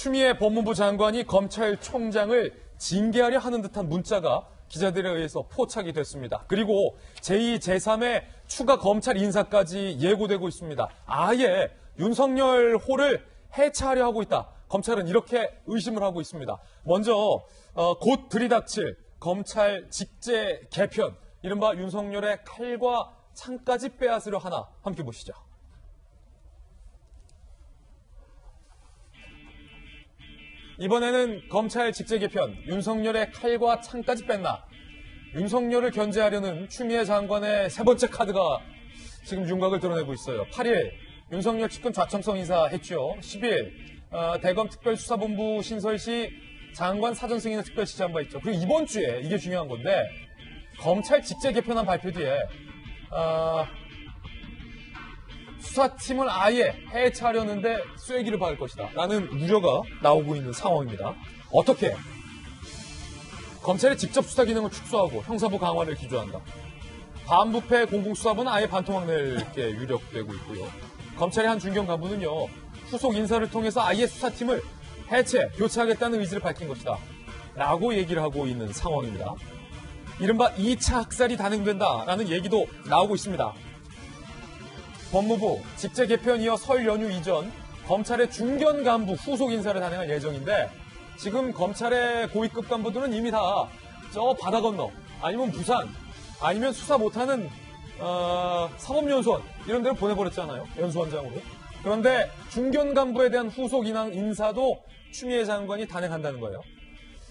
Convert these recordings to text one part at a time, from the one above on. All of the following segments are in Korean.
추미애 법무부 장관이 검찰총장을 징계하려 하는 듯한 문자가 기자들에 의해서 포착이 됐습니다. 그리고 제2, 제3의 추가 검찰 인사까지 예고되고 있습니다. 아예 윤석열 호를 해체하려 하고 있다. 검찰은 이렇게 의심을 하고 있습니다. 먼저 곧 들이닥칠 검찰 직제 개편, 이른바 윤석열의 칼과 창까지 빼앗으려 하나, 함께 보시죠. 이번에는 검찰 직제 개편, 윤석열의 칼과 창까지 뺐나. 윤석열을 견제하려는 추미애 장관의 세 번째 카드가 지금 윤곽을 드러내고 있어요. 8일 윤석열 측근 좌청성 인사했죠. 10일 대검 특별수사본부 신설 시 장관 사전 승인을 특별 지시한 바 있죠. 그리고 이번 주에 이게 중요한 건데, 검찰 직제 개편안 발표 뒤에 수사팀을 아예 해체하려는데 쐐기를 박을 것이다 라는 우려가 나오고 있는 상황입니다. 어떻게? 검찰의 직접 수사 기능을 축소하고 형사부 강화를 기조한다. 반부패 공공수사부는 아예 반토막 낼게 유력되고 있고요. 검찰의 한 중견 간부는요, 후속 인사를 통해서 아예 수사팀을 해체, 교체하겠다는 의지를 밝힌 것이다 라고 얘기를 하고 있는 상황입니다. 이른바 2차 학살이 단행된다라는 얘기도 나오고 있습니다. 법무부 직제 개편 이어 설 연휴 이전 검찰의 중견 간부 후속 인사를 단행할 예정인데, 지금 검찰의 고위급 간부들은 이미 다 저 바다 건너, 아니면 부산, 아니면 수사 못하는 사법연수원 이런 데로 보내버렸잖아요. 연수원장으로. 그런데 중견 간부에 대한 후속 인사도 추미애 장관이 단행한다는 거예요.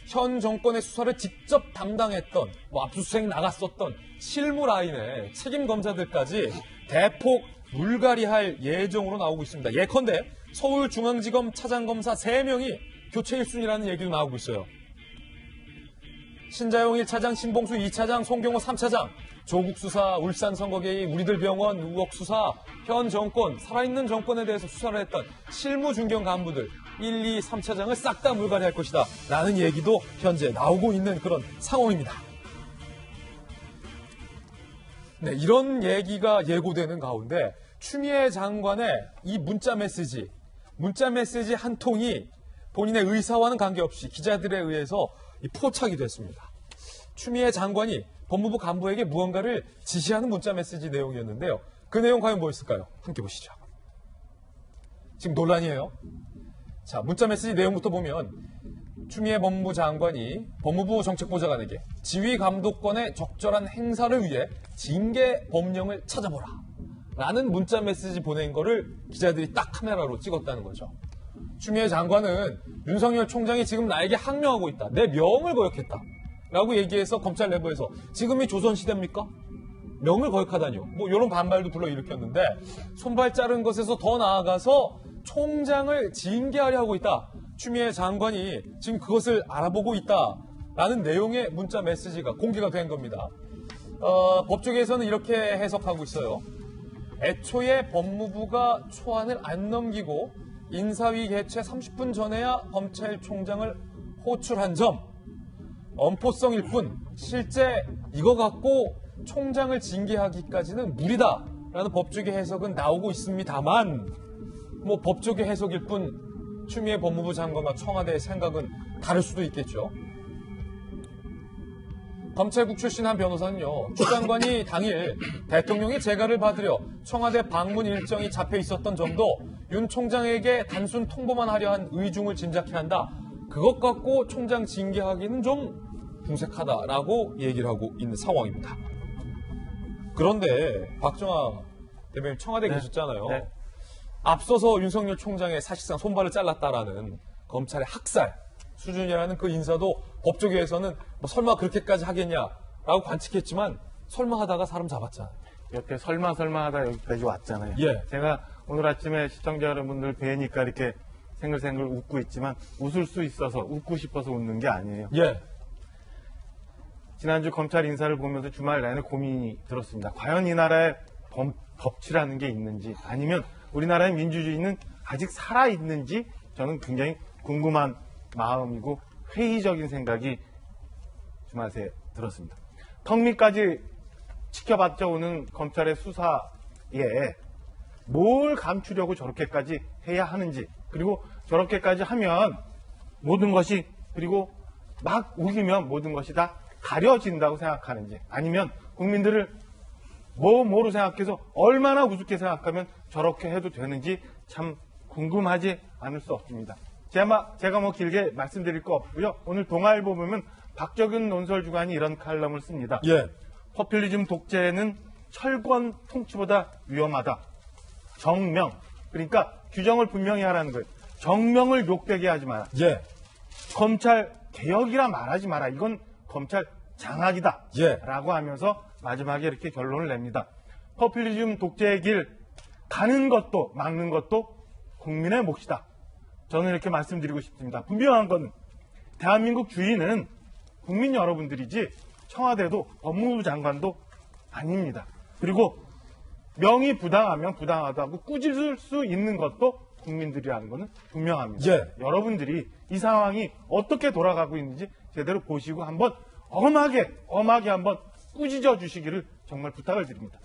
현 정권의 수사를 직접 담당했던, 압수수색 나갔었던 실무 라인의 책임 검사들까지 대폭 물갈이할 예정으로 나오고 있습니다. 예컨대 서울중앙지검 차장검사 3명이 교체 1순위라는 얘기도 나오고 있어요. 신자용 1차장, 신봉수 2차장, 송경호 3차장, 조국 수사, 울산 선거개입, 우리들 병원 의혹 수사, 현 정권, 살아있는 정권에 대해서 수사를 했던 실무 중견 간부들 1, 2, 3차장을 싹 다 물갈이할 것이다 라는 얘기도 현재 나오고 있는 그런 상황입니다. 네, 이런 얘기가 예고되는 가운데 추미애 장관의 이 문자 메시지 한 통이 본인의 의사와는 관계없이 기자들에 의해서 포착이 됐습니다. 추미애 장관이 법무부 간부에게 무언가를 지시하는 문자 메시지 내용이었는데요. 그 내용 과연 뭐였을까요? 함께 보시죠. 지금 논란이에요. 자, 문자 메시지 내용부터 보면 추미애 법무부 장관이 법무부 정책보좌관에게 지휘 감독권의 적절한 행사를 위해 징계 법령을 찾아보라 라는 문자 메시지 보낸 거를 기자들이 딱 카메라로 찍었다는 거죠. 추미애 장관은 윤석열 총장이 지금 나에게 항명하고 있다. 내 명을 거역했다 라고 얘기해서 검찰 내부에서 지금이 조선시대입니까? 명을 거역하다니요. 이런 반발도 불러일으켰는데, 손발 자른 것에서 더 나아가서 총장을 징계하려 하고 있다. 추미애 장관이 지금 그것을 알아보고 있다라는 내용의 문자 메시지가 공개가 된 겁니다. 법조계에서는 이렇게 해석하고 있어요. 애초에 법무부가 초안을 안 넘기고 인사위 개최 30분 전에야 검찰총장을 호출한 점, 엄포성일 뿐 실제 이거 갖고 총장을 징계하기까지는 무리다라는 법조계 해석은 나오고 있습니다만, 법조계 해석일 뿐 추미애 법무부 장관과 청와대의 생각은 다를 수도 있겠죠. 검찰국 출신 한 변호사는요, 추 장관이 당일 대통령의 재가를 받으려 청와대 방문 일정이 잡혀 있었던 점도 윤 총장에게 단순 통보만 하려 한 의중을 짐작해야 한다. 그것 갖고 총장 징계하기는 좀 궁색하다라고 얘기를 하고 있는 상황입니다. 그런데 박정아 대변인 청와대에 계셨잖아요. 네. 앞서서 윤석열 총장의 사실상 손발을 잘랐다라는 검찰의 학살 수준이라는 그 인사도 법조계에서는 설마 그렇게까지 하겠냐라고 관측했지만, 설마 하다가 사람 잡았잖아요. 이렇게 설마 하다 여기까지 왔잖아요. 예. 제가 오늘 아침에 시청자 여러분들 뵈니까 이렇게 생글생글 웃고 있지만, 웃을 수 있어서 웃고 싶어서 웃는 게 아니에요. 예. 지난주 검찰 인사를 보면서 주말 내내 고민이 들었습니다. 과연 이 나라에 법치라는 게 있는지, 아니면 우리나라의 민주주의는 아직 살아있는지 저는 굉장히 궁금한 마음이고 회의적인 생각이 주말 새 들었습니다. 턱밑까지 지켜봤자 오는 검찰의 수사에 뭘 감추려고 저렇게까지 해야 하는지, 그리고 저렇게까지 하면 모든 것이, 그리고 막 우기면 모든 것이 다 가려진다고 생각하는지, 아니면 국민들을 뭐로 생각해서 얼마나 우습게 생각하면 저렇게 해도 되는지 참 궁금하지 않을 수 없습니다. 제가 뭐 길게 말씀드릴 거 없고요. 오늘 동아일보 보면 박적윤 논설주간이 이런 칼럼을 씁니다. 예. 포퓰리즘 독재는 철권 통치보다 위험하다. 정명. 그러니까 규정을 분명히 하라는 거예요. 정명을 욕되게 하지 마라. 예. 검찰 개혁이라 말하지 마라. 이건 검찰 장악이다. 예. 라고 하면서 마지막에 이렇게 결론을 냅니다. 포퓰리즘 독재의 길 가는 것도 막는 것도 국민의 몫이다. 저는 이렇게 말씀드리고 싶습니다. 분명한 건 대한민국 주인은 국민 여러분들이지 청와대도 법무부 장관도 아닙니다. 그리고 명이 부당하면 부당하다고 꾸짖을 수 있는 것도 국민들이라는 것은 분명합니다. 예. 여러분들이 이 상황이 어떻게 돌아가고 있는지 제대로 보시고 한번 엄하게 한번 꾸짖어 주시기를 정말 부탁을 드립니다.